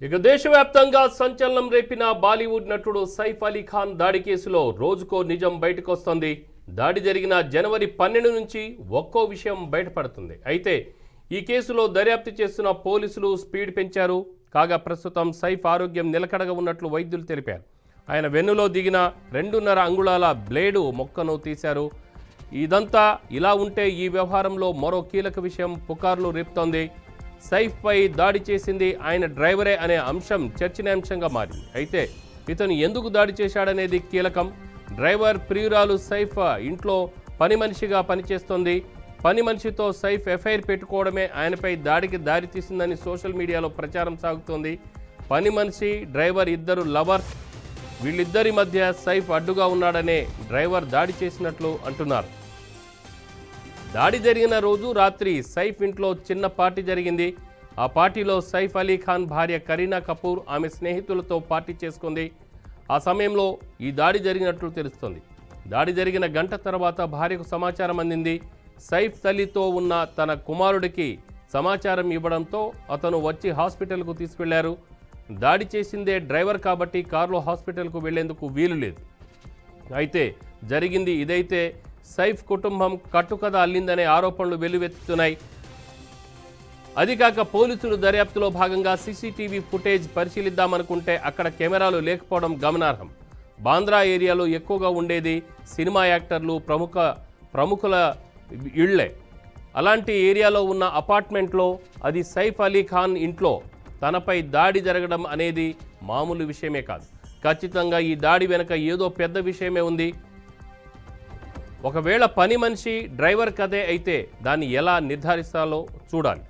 ఇక దేశవ్యాప్తంగా సంచలనం రేపిన బాలీవుడ్ నటుడు సైఫ్ అలీ ఖాన్ దాడి కేసులో రోజుకో నిజం బయటకొస్తోంది. దాడి జరిగిన జనవరి 12 నుంచి ఒక్కో విషయం బయటపడుతుంది. అయితే ఈ కేసులో దర్యాప్తు చేస్తున్న పోలీసులు స్పీడ్ పెంచారు. కాగా ప్రస్తుతం సైఫ్ ఆరోగ్యం నిలకడగా ఉన్నట్లు వైద్యులు తెలిపారు. ఆయన వెన్నులో దిగిన 2.5 అంగుళాల బ్లేడు మొక్కను తీశారు. ఇదంతా ఇలా ఉంటే ఈ వ్యవహారంలో మరో కీలక విషయం పుకార్లు రేపుతోంది. సైఫ్ పై దాడి చేసింది ఆయన డ్రైవరే అనే అంశం చర్చనీయాంశంగా మారింది. అయితే ఇతను ఎందుకు దాడి చేశాడనేది కీలకం. డ్రైవర్ ప్రియురాలు సైఫ్ ఇంట్లో పని మనిషిగా పనిచేస్తోంది. పని మనిషితో సైఫ్ ఎఫ్ఐఆర్ పెట్టుకోవడమే ఆయనపై దాడికి దారితీసిందని సోషల్ మీడియాలో ప్రచారం సాగుతోంది. పని మనిషి డ్రైవర్ ఇద్దరు లవర్స్. వీళ్ళిద్దరి మధ్య సైఫ్ అడ్డుగా ఉన్నాడనే డ్రైవర్ దాడి చేసినట్లు అంటున్నారు. దాడి జరిగిన రోజు రాత్రి సైఫ్ ఇంట్లో చిన్న పార్టీ జరిగింది. ఆ పార్టీలో సైఫ్ అలీ ఖాన్ భార్య కరీనా కపూర్ ఆమె స్నేహితులతో పార్టీ చేసుకుంది. ఆ సమయంలో ఈ దాడి జరిగినట్లు తెలుస్తోంది. దాడి జరిగిన గంట తర్వాత భార్యకు సమాచారం అందింది. సైఫ్ తల్లితో ఉన్న తన కుమారుడికి సమాచారం ఇవ్వడంతో అతను వచ్చి హాస్పిటల్కు తీసుకెళ్లారు. దాడి చేసిందే డ్రైవర్ కాబట్టి కారులో హాస్పిటల్కు వెళ్లేందుకు వీలు లేదు. అయితే జరిగింది ఇదైతే సైఫ్ కుటుంబం కట్టుకథ అల్లిందనే ఆరోపణలు వెల్లువెత్తుతున్నాయి. అది కాక పోలీసులు దర్యాప్తులో భాగంగా సీసీటీవీ ఫుటేజ్ పరిశీలిద్దామనుకుంటే అక్కడ కెమెరాలు లేకపోవడం గమనార్హం. బాంద్రా ఏరియాలో ఎక్కువగా ఉండేది సినిమా యాక్టర్లు ప్రముఖుల ఇళ్లే. అలాంటి ఏరియాలో ఉన్న అపార్ట్మెంట్లో అది సైఫ్ అలీ ఖాన్ ఇంట్లో తనపై దాడి జరగడం అనేది మామూలు విషయమే కాదు. ఖచ్చితంగా ఈ దాడి వెనుక ఏదో పెద్ద విషయమే ఉంది. ఒకవేళ పని మనిషి డ్రైవర్ కథే అయితే దాన్ని ఎలా నిర్ధారిస్తాలో చూడాలి.